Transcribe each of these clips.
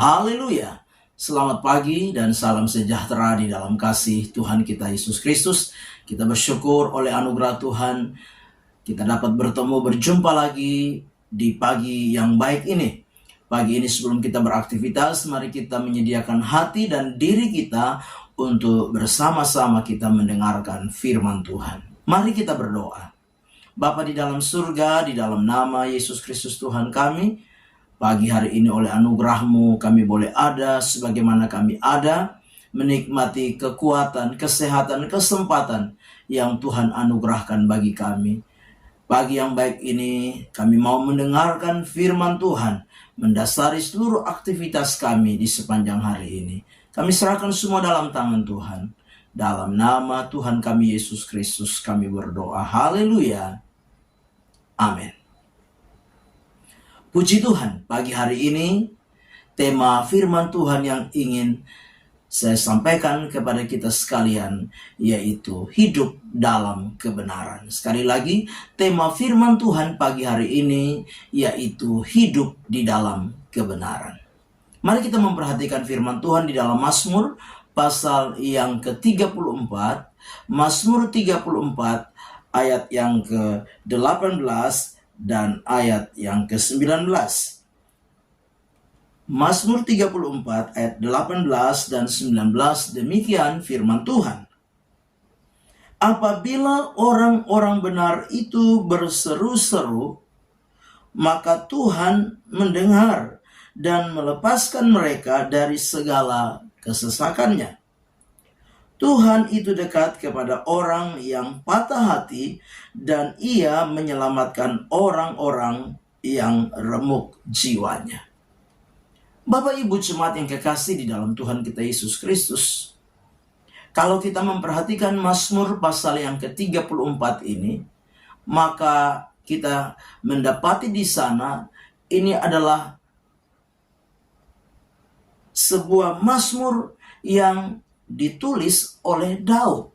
Haleluya. Selamat pagi dan salam sejahtera di dalam kasih Tuhan kita Yesus Kristus. Kita bersyukur oleh anugerah Tuhan, kita dapat berjumpa lagi di pagi yang baik ini. Pagi ini sebelum kita beraktivitas, mari kita menyediakan hati dan diri kita untuk bersama-sama kita mendengarkan firman Tuhan. Mari kita berdoa. Bapa di dalam surga, di dalam nama Yesus Kristus Tuhan kami, pagi hari ini oleh anugerah-Mu kami boleh ada sebagaimana kami ada, menikmati kekuatan, kesehatan, kesempatan yang Tuhan anugerahkan bagi kami. Pagi yang baik ini kami mau mendengarkan firman Tuhan, mendasari seluruh aktivitas kami di sepanjang hari ini. Kami serahkan semua dalam tangan Tuhan. Dalam nama Tuhan kami Yesus Kristus kami berdoa. Haleluya. Amin. Puji Tuhan, pagi hari ini tema firman Tuhan yang ingin saya sampaikan kepada kita sekalian yaitu hidup dalam kebenaran. Sekali lagi, tema firman Tuhan pagi hari ini yaitu hidup di dalam kebenaran. Mari kita memperhatikan firman Tuhan di dalam Mazmur pasal yang ke-34, Mazmur 34 ayat yang ke-18 dan ayat yang ke-19. Mazmur 34 ayat 18 dan 19, demikian firman Tuhan. Apabila orang-orang benar itu berseru-seru, maka Tuhan mendengar dan melepaskan mereka dari segala kesesakannya. Tuhan itu dekat kepada orang yang patah hati dan Ia menyelamatkan orang-orang yang remuk jiwanya. Bapak Ibu jemaat yang kekasih di dalam Tuhan kita Yesus Kristus, kalau kita memperhatikan Mazmur pasal yang ke-34 ini, maka kita mendapati di sana ini adalah sebuah Mazmur yang ditulis oleh Daud.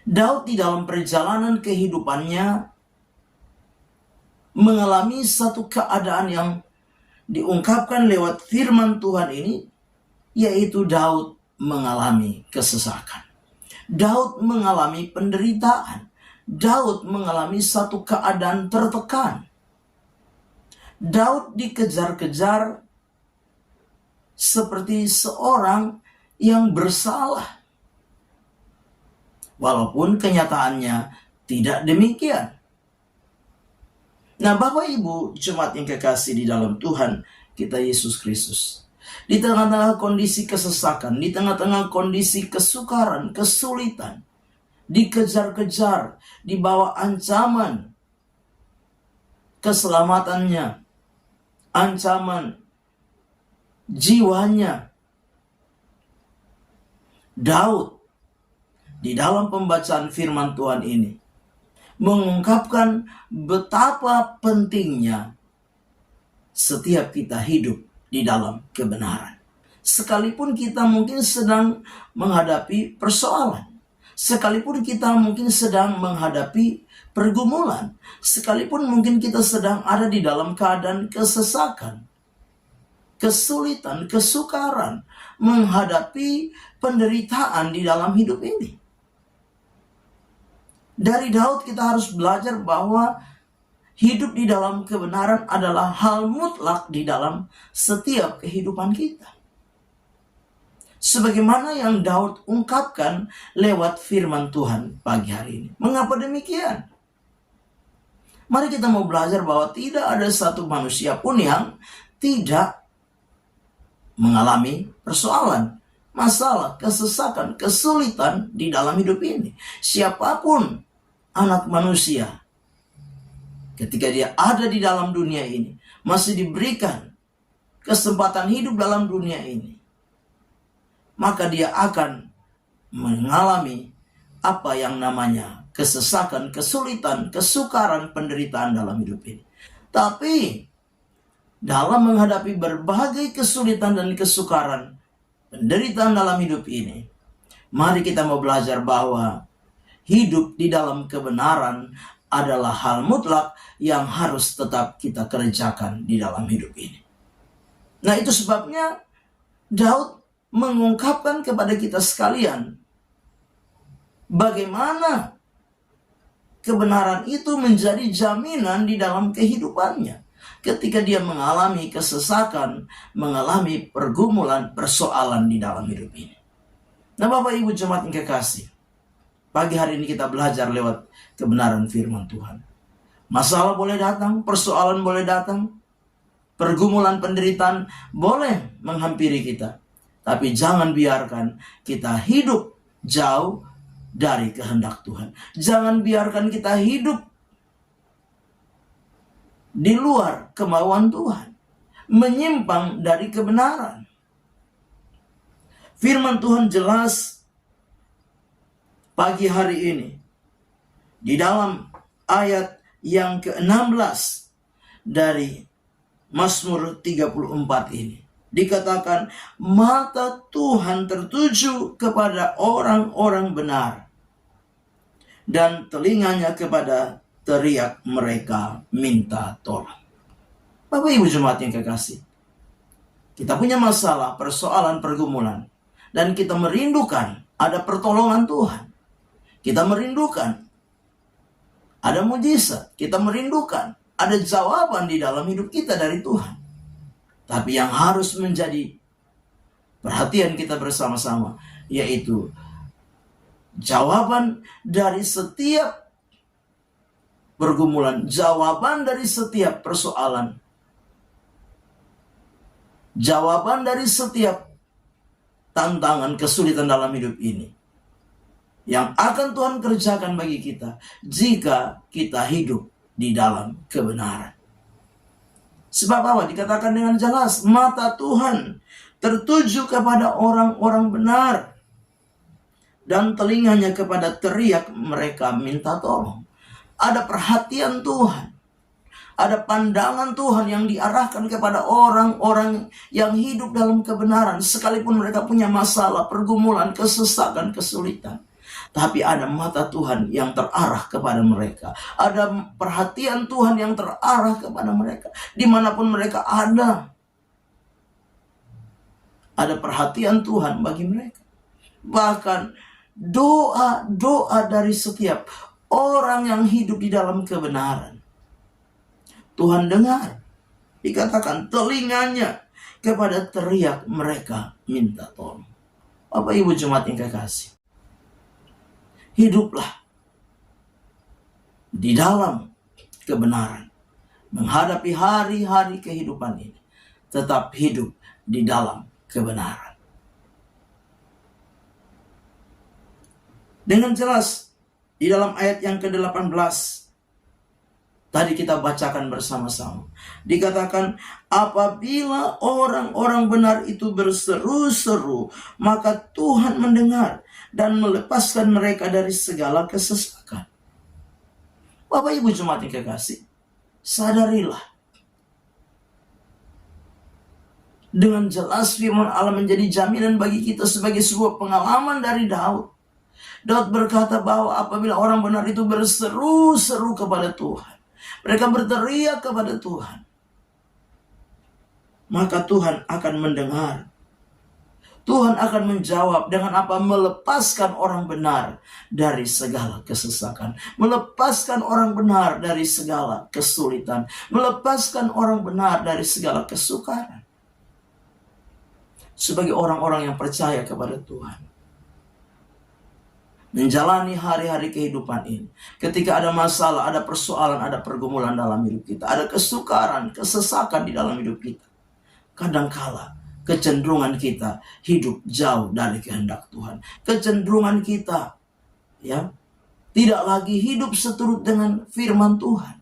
Daud di dalam perjalanan kehidupannya mengalami satu keadaan yang diungkapkan lewat firman Tuhan ini, yaitu Daud mengalami kesesakan. Daud mengalami penderitaan. Daud mengalami satu keadaan tertekan. Daud dikejar-kejar seperti seorang yang bersalah. Walaupun kenyataannya tidak demikian. Nah, Bapak Ibu jemaat yang kekasih di dalam Tuhan kita Yesus Kristus, di tengah-tengah kondisi kesesakan, di tengah-tengah kondisi kesukaran, kesulitan, dikejar-kejar, di bawah ancaman keselamatannya, ancaman jiwanya, Daud di dalam pembacaan firman Tuhan ini mengungkapkan betapa pentingnya setiap kita hidup di dalam kebenaran. Sekalipun kita mungkin sedang menghadapi persoalan, sekalipun kita mungkin sedang menghadapi pergumulan, sekalipun mungkin kita sedang ada di dalam keadaan kesesakan, kesulitan, kesukaran, menghadapi penderitaan di dalam hidup ini. Dari Daud kita harus belajar bahwa hidup di dalam kebenaran adalah hal mutlak di dalam setiap kehidupan kita. Sebagaimana yang Daud ungkapkan lewat firman Tuhan pagi hari ini. Mengapa demikian? Mari kita mau belajar bahwa tidak ada satu manusia pun yang tidak mengalami persoalan, masalah, kesesakan, kesulitan di dalam hidup ini. Siapapun anak manusia, ketika dia ada di dalam dunia ini, masih diberikan kesempatan hidup dalam dunia ini, maka dia akan mengalami apa yang namanya kesesakan, kesulitan, kesukaran, penderitaan dalam hidup ini. Tapi dalam menghadapi berbagai kesulitan dan kesukaran, penderitaan dalam hidup ini, mari kita mau belajar bahwa hidup di dalam kebenaran adalah hal mutlak yang harus tetap kita kerjakan di dalam hidup ini. Nah, itu sebabnya Daud mengungkapkan kepada kita sekalian bagaimana kebenaran itu menjadi jaminan di dalam kehidupannya ketika dia mengalami kesesakan, mengalami pergumulan, persoalan di dalam hidup ini. Nah, Bapak Ibu jemaat yang kekasih, pagi hari ini kita belajar lewat kebenaran firman Tuhan. Masalah boleh datang, persoalan boleh datang, pergumulan, penderitaan boleh menghampiri kita. Tapi jangan biarkan kita hidup jauh dari kehendak Tuhan. Jangan biarkan kita hidup di luar kemauan Tuhan, menyimpang dari kebenaran. Firman Tuhan jelas pagi hari ini di dalam ayat yang ke-16 dari Mazmur 34 ini. Dikatakan, mata Tuhan tertuju kepada orang-orang benar, dan telinganya kepada teriak mereka minta tolong. Bapak Ibu jemaat yang kekasih, kita punya masalah, persoalan, pergumulan, dan kita merindukan ada pertolongan Tuhan. Kita merindukan ada mujizat. Kita merindukan ada jawaban di dalam hidup kita dari Tuhan. Tapi yang harus menjadi perhatian kita bersama-sama, yaitu jawaban dari setiap pergumulan, jawaban dari setiap persoalan, jawaban dari setiap tantangan, kesulitan dalam hidup ini, yang akan Tuhan kerjakan bagi kita jika kita hidup di dalam kebenaran. Sebab apa? Dikatakan dengan jelas, mata Tuhan tertuju kepada orang-orang benar, dan telinganya kepada teriak mereka minta tolong. Ada perhatian Tuhan, ada pandangan Tuhan yang diarahkan kepada orang-orang yang hidup dalam kebenaran, sekalipun mereka punya masalah, pergumulan, kesesakan, kesulitan. Tapi ada mata Tuhan yang terarah kepada mereka. Ada perhatian Tuhan yang terarah kepada mereka. Dimanapun mereka ada. Ada perhatian Tuhan bagi mereka. Bahkan doa-doa dari setiap orang yang hidup di dalam kebenaran, Tuhan dengar. Dikatakan telinganya kepada teriak mereka minta tolong. Bapak Ibu jemaat yang kekasih, hiduplah di dalam kebenaran. Menghadapi hari-hari kehidupan ini, tetap hidup di dalam kebenaran. Dengan jelas di dalam ayat yang ke-18 tadi kita bacakan bersama-sama, dikatakan, apabila orang-orang benar itu berseru-seru, maka Tuhan mendengar dan melepaskan mereka dari segala kesesakan. Bapak Ibu jemaat yang kekasih, sadarilah, dengan jelas firman Allah menjadi jaminan bagi kita sebagai sebuah pengalaman dari Daud. Daud berkata bahwa apabila orang benar itu berseru-seru kepada Tuhan, mereka berteriak kepada Tuhan, maka Tuhan akan mendengar. Tuhan akan menjawab dengan apa? Melepaskan orang benar dari segala kesesakan. Melepaskan orang benar dari segala kesulitan. Melepaskan orang benar dari segala kesukaran. Sebagai orang-orang yang percaya kepada Tuhan, menjalani hari-hari kehidupan ini, ketika ada masalah, ada persoalan, ada pergumulan dalam hidup kita, ada kesukaran, kesesakan di dalam hidup kita, kadangkala kecenderungan kita hidup jauh dari kehendak Tuhan. Kecenderungan kita tidak lagi hidup seturut dengan firman Tuhan.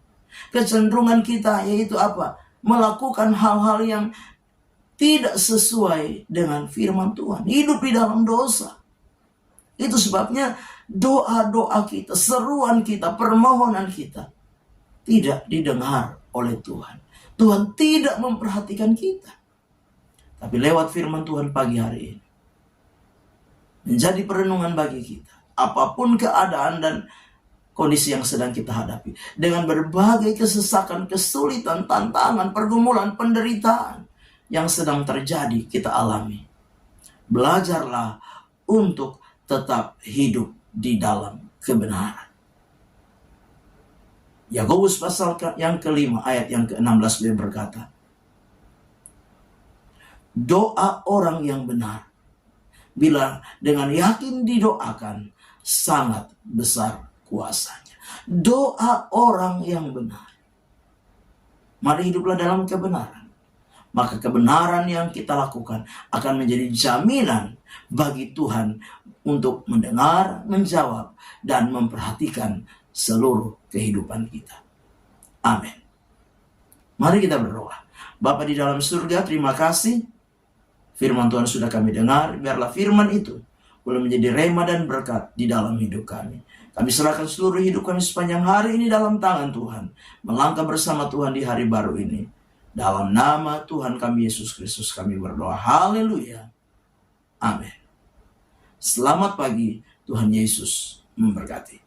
Kecenderungan kita yaitu apa? Melakukan hal-hal yang tidak sesuai dengan firman Tuhan. Hidup di dalam dosa. Itu sebabnya doa-doa kita, seruan kita, permohonan kita tidak didengar oleh Tuhan. Tuhan tidak memperhatikan kita. Tapi lewat firman Tuhan pagi hari ini, menjadi perenungan bagi kita. Apapun keadaan dan kondisi yang sedang kita hadapi, dengan berbagai kesesakan, kesulitan, tantangan, pergumulan, penderitaan yang sedang terjadi kita alami. Belajarlah untuk tetap hidup di dalam kebenaran. Yakobus pasal yang kelima ayat yang ke-16 beliau berkata, doa orang yang benar, bila dengan yakin didoakan, sangat besar kuasanya. Doa orang yang benar. Mari hiduplah dalam kebenaran. Maka kebenaran yang kita lakukan akan menjadi jaminan bagi Tuhan untuk mendengar, menjawab, dan memperhatikan seluruh kehidupan kita. Amin. Mari kita berdoa. Bapa di dalam surga, terima kasih. Firman Tuhan sudah kami dengar. Biarlah firman itu boleh menjadi rema dan berkat di dalam hidup kami. Kami serahkan seluruh hidup kami sepanjang hari ini dalam tangan Tuhan. Melangkah bersama Tuhan di hari baru ini. Dalam nama Tuhan kami Yesus Kristus kami berdoa. Haleluya. Amin. Selamat pagi. Tuhan Yesus memberkati.